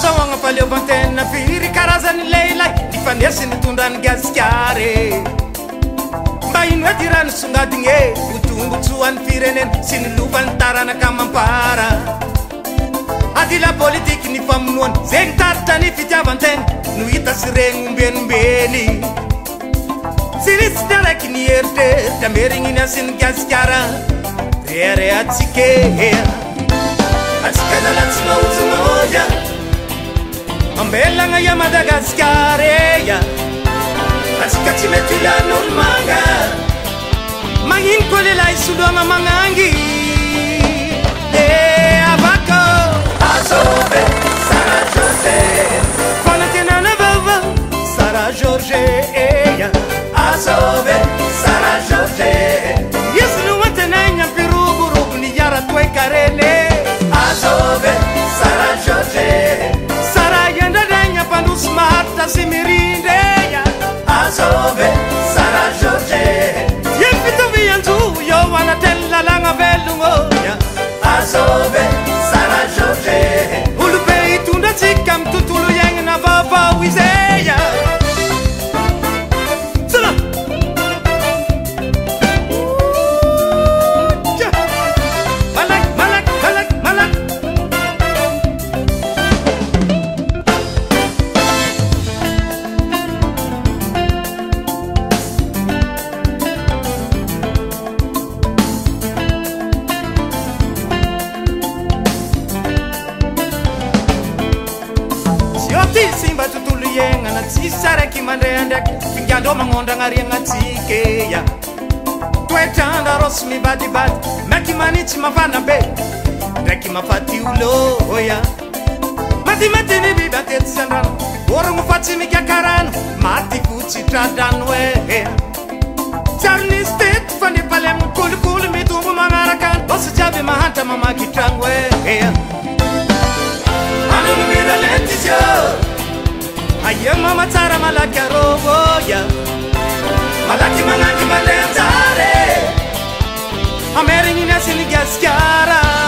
Fandrahoagna faleovan-tena firy karazany lehilahy nifanesiny tondrany gasikare mba ino edy raha nisongadigny e otombotsoan'ny firenena sy ny lovan'ny taranaka mampara adila politiky ny famonoany zegny taritra ny fitiavan-tena no hita sy regny ombenombeny sy risy ny araiky ny eritreritra merigniny asyny gasikara rere atsike atsika zalatsy maojomoja ambelagna ya Madagasikara ya atsika tsy mety ilan'olo manga magnino koa lehilahy soloagna magnangy avako azove Saraha Georget fanatenana vava Saraha Georget azove Saraha Georget izy no antenaigny ampiroborobo ny yara toy karele azove Saraha Georget Marta si mirinde azove Saraha Georget yefito vianzu yo wanatella langa velungo azove Saraha Georget ulubei tunda tikam tutulu yang na baba wizeya sana malak simba tutulu yenga na tsisara kimandenda fingando mangonda ngarianga tsikeya twetanda rosmi badibad makimanichi mafana be ndaki mafati ulo oya mati ni bibate tsandana ora mufati mikakarana mati kuchi tradanwe charni state fani palem kul mitumbu mangarakan bosu jabe mahanta mama kitangwe Andron'ny Miralenta aye mama tsara malaky arovoya malaky manangy malenzare amerigniny asyny gasikara